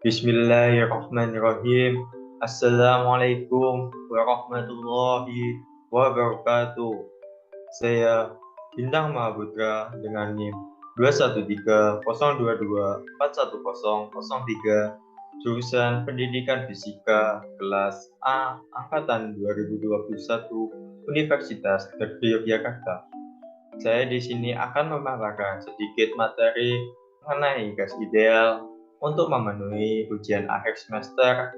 Bismillahirrahmanirrahim. Assalamualaikum warahmatullahi wabarakatuh. Saya Bintang Mahaputra dengan NIM 21302241003, jurusan Pendidikan Fisika kelas A angkatan 2021 Universitas Negeri Yogyakarta. Saya di sini akan memaparkan sedikit materi mengenai gas ideal untuk memenuhi ujian akhir semester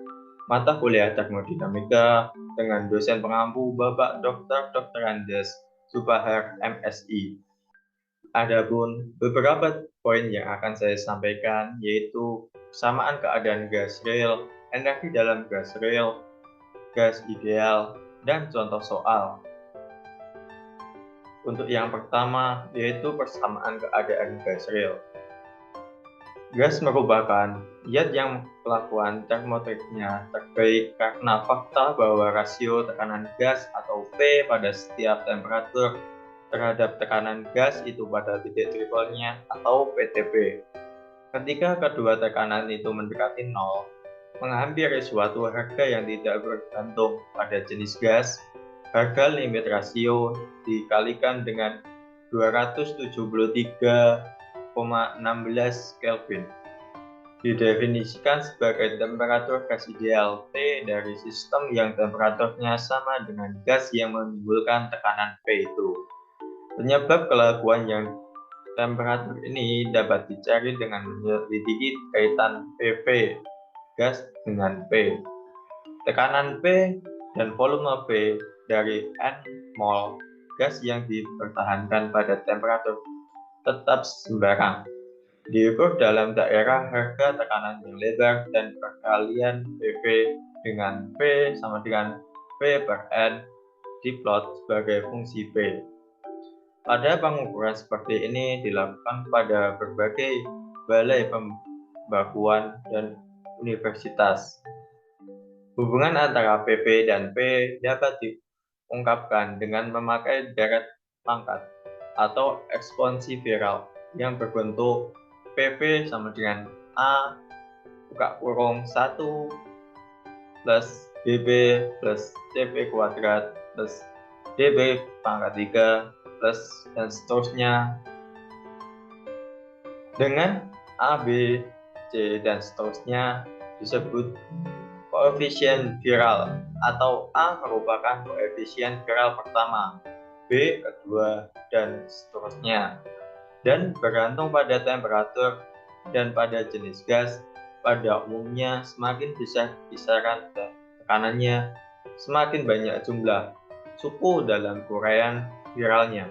mata kuliah termodinamika dengan dosen pengampu Bapak Dr. Andes Subahar MSI. Adapun beberapa poin yang akan saya sampaikan yaitu kesamaan keadaan gas real, energi dalam gas real, gas ideal, dan contoh soal. Untuk yang pertama yaitu persamaan keadaan gas real. Gas merupakan zat yang kelakuan termotekniknya terbaik karena fakta bahwa rasio tekanan gas atau P pada setiap temperatur terhadap tekanan gas itu pada titik triplenya atau PTP. Ketika kedua tekanan itu mendekati nol, menghampiri suatu harga yang tidak bergantung pada jenis gas, harga limit rasio dikalikan dengan 273,16 Kelvin. Didefinisikan sebagai temperatur gas ideal T dari sistem yang temperaturnya sama dengan gas yang menimbulkan tekanan P itu. Penyebab kelakuan yang temperatur ini dapat dicari dengan menyelidiki kaitan PV gas dengan P. Tekanan P dan volume P dari N mol gas yang dipertahankan pada temperatur tetap sembarang. Diukur dalam daerah harga tekanan yang lebar dan perkalian PV dengan P sama dengan P per N diplot sebagai fungsi P. Pada pengukuran seperti ini dilakukan pada berbagai balai pembakuan dan universitas. Hubungan antara PP dan P dapat diungkapkan dengan memakai deret pangkat atau ekspansi viral yang berbentuk PP sama dengan A buka kurung 1 plus BB plus CP kuadrat plus DB pangkat 3 plus dan seterusnya. Dengan A, B, C, dan seterusnya disebut koefisien viral, atau A merupakan koefisien viral pertama, B kedua, dan seterusnya. Dan bergantung pada temperatur dan pada jenis gas, pada umumnya semakin besar kisaran tekanannya, semakin banyak jumlah suku dalam uraian viralnya.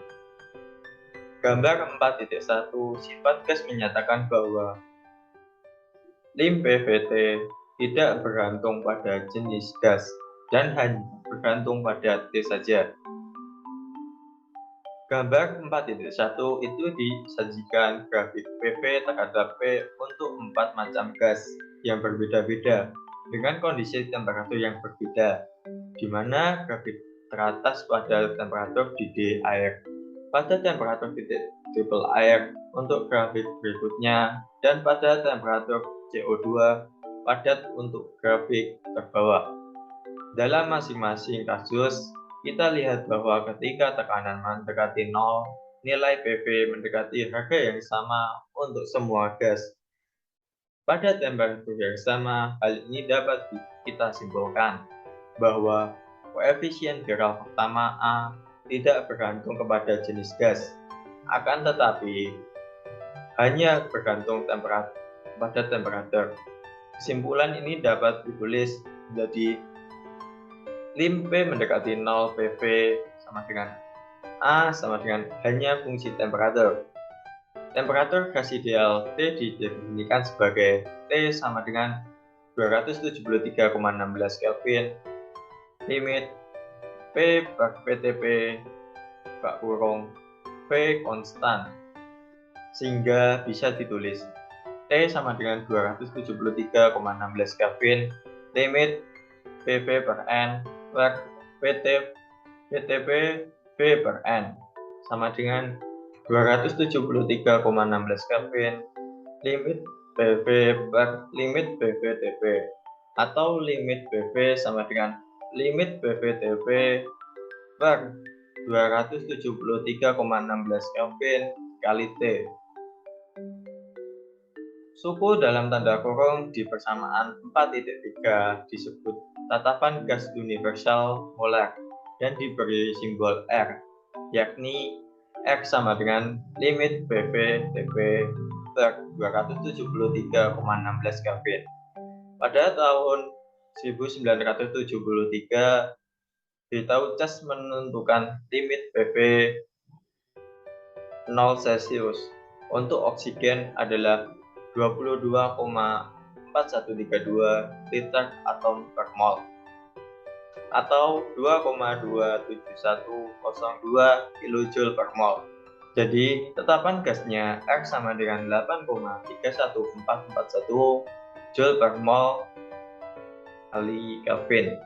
Gambar 4.1 sifat gas menyatakan bahwa lim PVT tidak bergantung pada jenis gas dan hanya bergantung pada T saja. Gambar 4.1 itu disajikan grafik PV terhadap P untuk 4 macam gas yang berbeda-beda dengan kondisi temperatur yang berbeda, di mana grafik teratas pada temperatur didih air, pada temperatur titik triple air untuk grafik berikutnya, dan pada temperatur CO2 padat untuk grafik terbawah. Dalam masing-masing kasus, kita lihat bahwa ketika tekanan mendekati nol, nilai PV mendekati harga yang sama untuk semua gas. Pada temperatur yang sama, hal ini dapat kita simpulkan bahwa koefisien viral pertama A tidak bergantung kepada jenis gas, akan tetapi hanya bergantung pada temperatur. Kesimpulan ini dapat ditulis menjadi lim P mendekati 0 PV sama dengan A sama dengan hanya fungsi temperatur. Temperatur gas ideal T didefinisikan sebagai T sama dengan 273,16 Kelvin, limit P per PTP buka kurung P konstan, sehingga bisa ditulis T sama dengan 273,16 Kelvin, limit PV per N per PTP V per N sama dengan 273,16 Kelvin, limit PV per limit PV-TP, atau limit PV sama dengan limit PV-TP per 273,16 Kelvin kali T. Suku dalam tanda kurung di persamaan 4.3 disebut tatapan gas universal molar dan diberi simbol R, yakni R sama dengan limit PV-TP per 273,16 Kelvin. Pada tahun 1973, Vitautas menentukan limit PV 0 Celcius untuk oksigen adalah 22,4132 liter atom per mol atau 2,27102 kJ per mol. Jadi, tetapan gasnya R sama dengan 8,31441 Joule per mol kali Kelvin.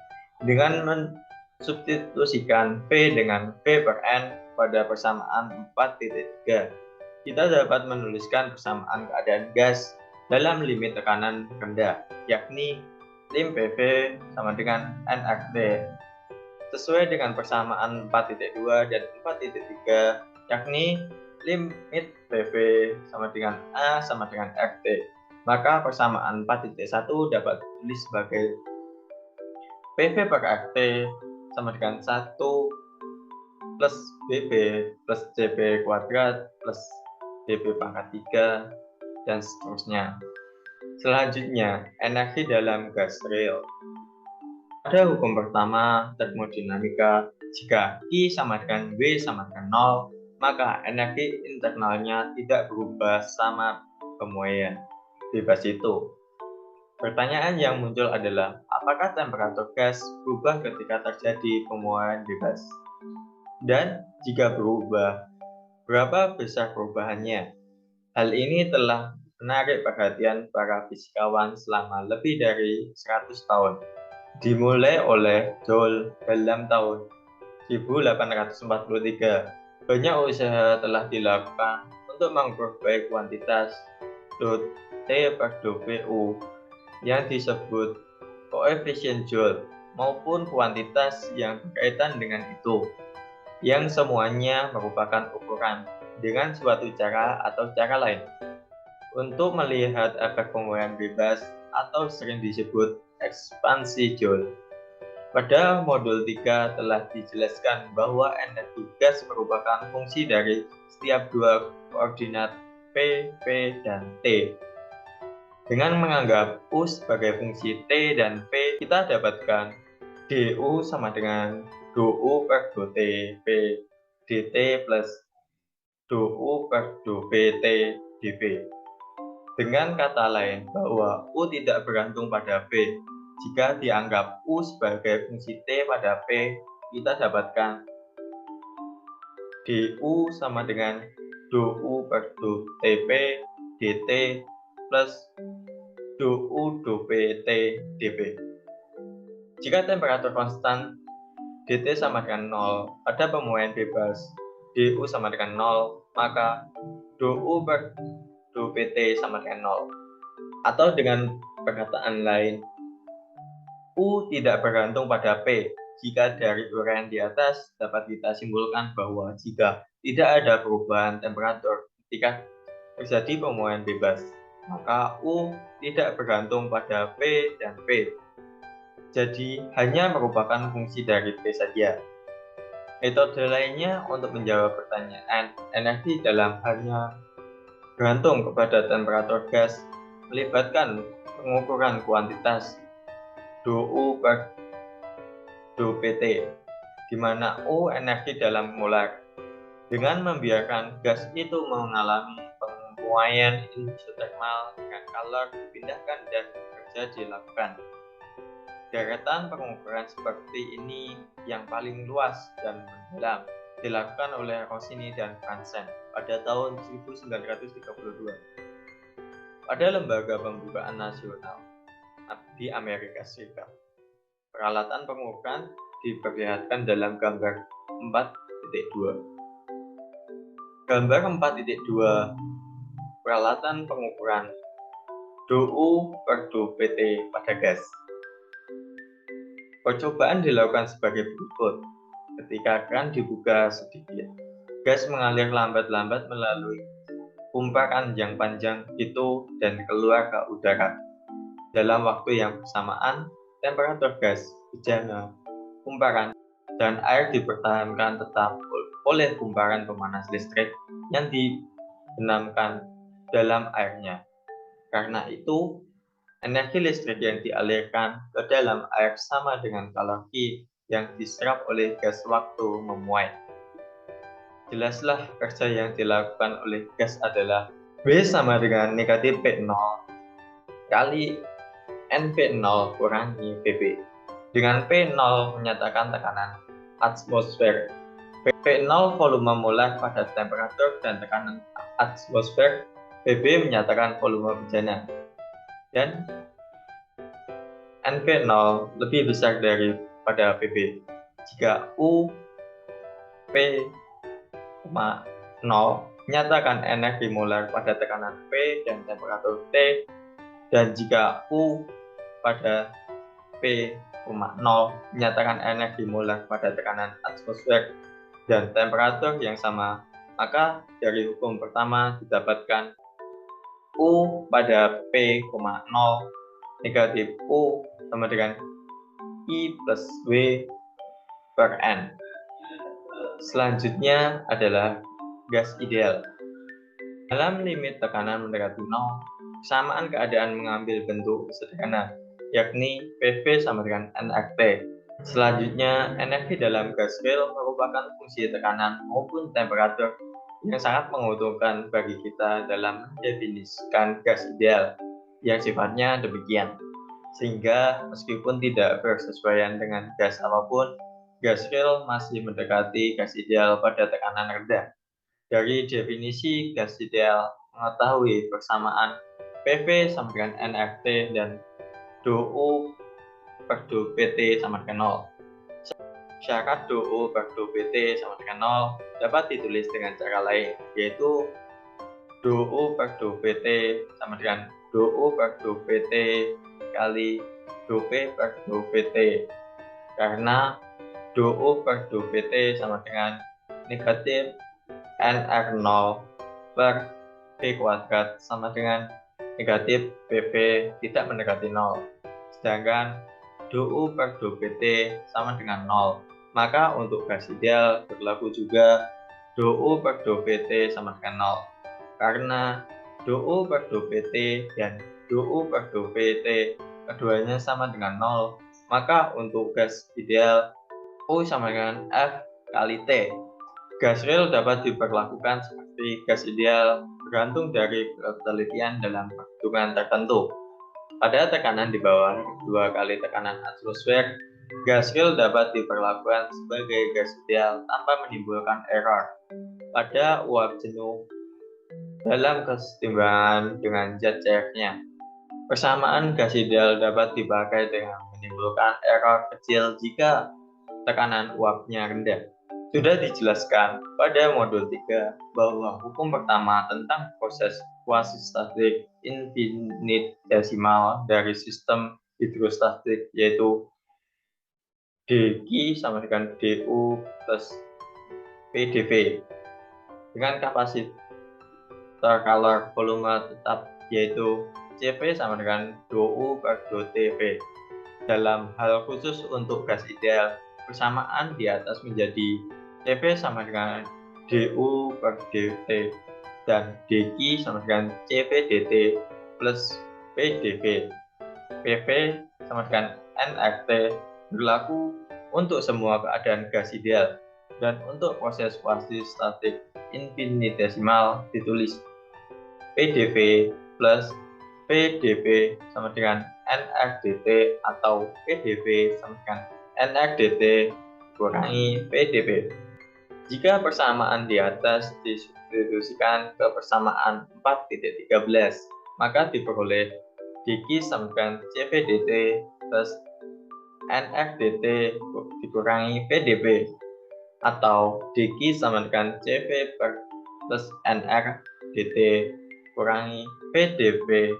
Dengan mensubstitusikan P dengan V per N pada persamaan 4.3, kita dapat menuliskan persamaan keadaan gas dalam limit tekanan rendah, yakni lim PV sama dengan nRT, sesuai dengan persamaan 4.2 dan 4.3, yakni limit PV sama dengan A sama dengan RT. Maka persamaan 4.1 dapat ditulis sebagai PV per RT sama dengan 1 plus BB plus CB kuadrat plus DB pangkat 3, dan seterusnya. Selanjutnya, energi dalam gas real. Pada hukum pertama termodinamika, jika I sama dengan W sama dengan 0, maka energi internalnya tidak berubah sama pemuaian bebas itu. Pertanyaan yang muncul adalah, apakah temperatur gas berubah ketika terjadi pemuaian bebas? Dan jika berubah, berapa besar perubahannya? Hal ini telah menarik perhatian para fisikawan selama lebih dari 100 tahun. Dimulai oleh Joule dalam tahun 1843, banyak usaha telah dilakukan untuk mengukur baik kuantitas T per dPu yang disebut koefisien Joule maupun kuantitas yang berkaitan dengan itu, yang semuanya merupakan ukuran dengan suatu cara atau cara lain untuk melihat efek pemuaian bebas atau sering disebut ekspansi Joule. Pada modul 3 telah dijelaskan bahwa energi gas merupakan fungsi dari setiap dua koordinat P, P, dan T. Dengan menganggap U sebagai fungsi T dan P, kita dapatkan dU sama dengan dU per dT P dt plus dU per dPt dV. Dengan kata lain, bahwa U tidak bergantung pada P. Jika dianggap U sebagai fungsi T pada P, kita dapatkan dU sama dengan dU per dTP dt plus dU dPt dV. Jika temperatur konstan dt sama dengan 0 pada pemuaian bebas, dU sama dengan 0, maka dU per dPt sama dengan 0. Atau dengan perkataan lain, U tidak bergantung pada P. Jika dari uraian di atas dapat kita simpulkan bahwa jika tidak ada perubahan temperatur ketika terjadi pemuaian bebas, maka U tidak bergantung pada P dan P. Jadi hanya merupakan fungsi dari P saja. Metode lainnya untuk menjawab pertanyaan energi dalam halnya bergantung kepada temperatur gas melibatkan pengukuran kuantitas dU per dPt, di mana U energi dalam molar. Dengan membiarkan gas itu mengalami pemuaian isotermal dengan kalor dipindahkan dan bekerja dilakukan. Deretan pengukuran seperti ini yang paling luas dan mendalam dilakukan oleh Rossini dan Franzen pada tahun 1932 pada Lembaga Pembukaan Nasional di Amerika Serikat. Peralatan pengukuran diperlihatkan dalam gambar 4.2. Gambar 4.2 peralatan pengukuran. DU per DPT pada gas. Percobaan dilakukan sebagai berikut. Ketika keran dibuka sedikit, gas mengalir lambat-lambat melalui pumparan yang panjang itu dan keluar ke udara. Dalam waktu yang bersamaan, temperatur gas, bejana, pumparan, dan air dipertahankan tetap oleh pumparan pemanas listrik yang dibenamkan dalam airnya. Karena itu, energi listrik yang dialirkan ke dalam air sama dengan kalori yang diserap oleh gas waktu memuai. Jelaslah kerja yang dilakukan oleh gas adalah V sama dengan negatif P0 kali NP0 kurangi Vp. Dengan P0 menyatakan tekanan atmosfer, P0 volume molar pada temperatur dan tekanan atmosfer, Vb menyatakan volume bejana. Dan NP0 lebih besar daripada Vb. Jika U P,0 menyatakan energi molar pada tekanan P dan temperatur T, dan jika U pada P,0 menyatakan energi molar pada tekanan atmosfer dan temperatur yang sama, maka dari hukum pertama didapatkan U pada P,0 negatif U sama dengan I plus W per N. Selanjutnya adalah gas ideal. Dalam limit tekanan mendekati 0, kesamaan keadaan mengambil bentuk sederhana, yakni PV sama dengan nRT. Selanjutnya, energi dalam gas real merupakan fungsi tekanan maupun temperatur yang sangat menguntungkan bagi kita dalam mendefinisikan gas ideal yang sifatnya demikian. Sehingga meskipun tidak bersesuaian dengan gas apapun, gas real masih mendekati gas ideal pada tekanan rendah. Dari definisi gas ideal, mengetahui persamaan PV sama dengan nRT dan DU per DPT sama dengan 0. Syarat DU per DPT sama dengan 0 dapat ditulis dengan cara lain, yaitu DU per DPT sama dengan DU per DPT kali DP per DPT, karena DU per DPT sama dengan negatif NR0 per P kuadrat sama dengan negatif PV tidak mendekati 0. Sedangkan DU per DPT sama dengan 0. Maka untuk gas ideal berlaku juga DU per DPT sama dengan 0. Karena DU per DPT dan DU per DPT keduanya sama dengan 0, maka untuk gas ideal U sama dengan F kali T. Gas real dapat diperlakukan seperti gas ideal bergantung dari penelitian dalam perhitungan tertentu. Pada tekanan di bawah 2 kali tekanan atmosfer, gas real dapat diperlakukan sebagai gas ideal tanpa menimbulkan error. Pada uap jenuh dalam kesetimbangan dengan zat cairnya, persamaan gas ideal dapat dipakai dengan menimbulkan error kecil jika tekanan uapnya rendah. Sudah dijelaskan pada modul 3 bahwa hukum pertama tentang proses quasi-statik infinitesimal dari sistem hidrostatik, yaitu dQ sama dengan du plus pdv dengan kapasitor kalor volume tetap, yaitu Cv sama dengan dU per dTv. Dalam hal khusus untuk gas ideal, persamaan di atas menjadi Cv sama dengan du per dt dan dq sama dengan Cv dt plus pdv. PV sama dengan nRT berlaku untuk semua keadaan gas ideal, dan untuk proses quasi-statik infinitesimal ditulis pdv plus pdv sama dengan nRDT atau pdv sama dengan nRDT kurangi pdv. Jika persamaan di atas disubstitusikan ke persamaan 4.13, maka diperoleh dq sama dengan Cv dt plus nRDT dikurangi pdv, atau dq sama dengan Cv plus nRDT kurangi pdv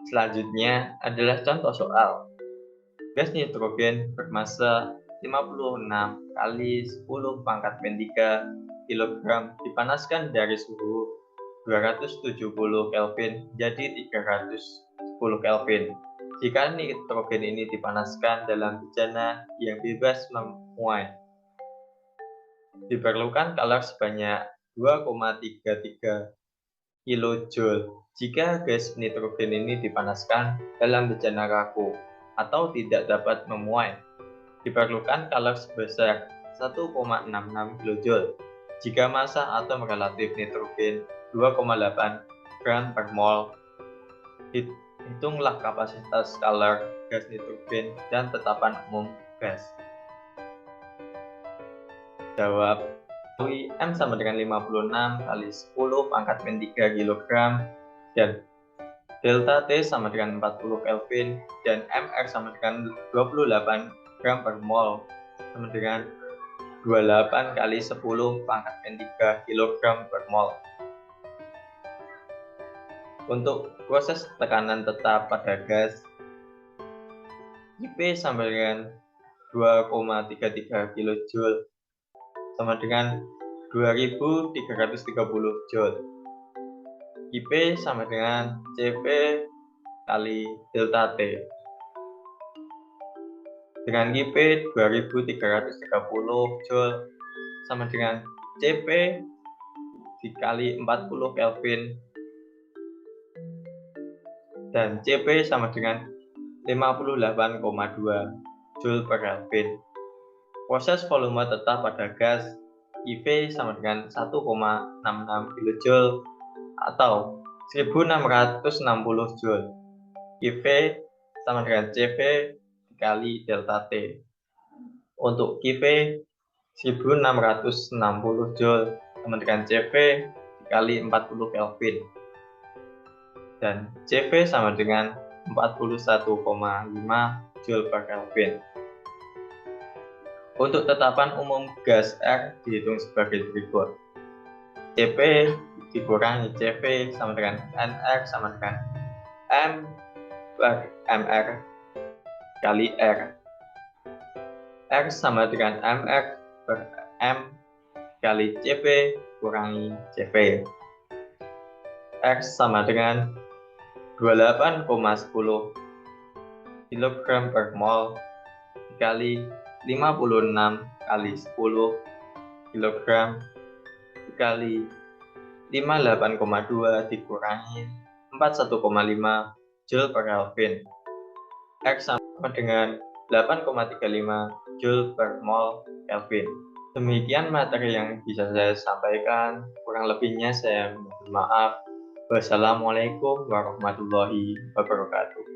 Selanjutnya adalah contoh soal. Gas nitrogen bermassa 56 kali 10 pangkat min 3 kg dipanaskan dari suhu 270 Kelvin jadi 310 Kelvin. Jika nitrogen ini dipanaskan dalam bejana yang bebas memuai, diperlukan kalori sebanyak 2,33 kJ. Jika gas nitrogen ini dipanaskan dalam bejana kaku atau tidak dapat memuai, diperlukan kalori sebesar 1,66 kJ. Jika massa atom relatif nitrogen 2,8 gram per mol, hitunglah kapasitas kalori gas nitrogen dan tetapan umum gas. Jawab. M sama dengan 56 kali 10 pangkat min 3 kg dan delta T sama dengan 40 Kelvin dan MR sama dengan 28 gram per mol sama dengan 28 kali 10 pangkat min 3 kg per mol. Untuk proses tekanan tetap pada gas, IP sama dengan 2,33 kJ sama dengan 2330 Joule. IP sama dengan Cp kali delta T. Dengan IP 2330 Joule sama dengan Cp dikali 40 Kelvin dan Cp sama dengan 58,2 Joule per Kelvin. Proses volume tetap pada gas IV sama dengan 1,66 kJ atau 1660 Joule. IV sama dengan Cv dikali delta T. Untuk IV 1660 Joule sama dengan Cv dikali 40 Kelvin. Dan Cv sama dengan 41,5 Joule per Kelvin. Untuk tetapan umum gas R dihitung sebagai berikut. Cp dikurangi Cv sama dengan NR sama dengan M per MR kali R. R sama dengan MR per M kali Cp kurangi Cv. X sama dengan 28,10 kg per mol dikali 56 kali 10 kg dikali 58,2 dikurangi 41,5 Joule per Kelvin. X sama dengan 8,35 Joule per mol Kelvin. Demikian materi yang bisa saya sampaikan. Kurang lebihnya saya mohon maaf. Wassalamualaikum warahmatullahi wabarakatuh.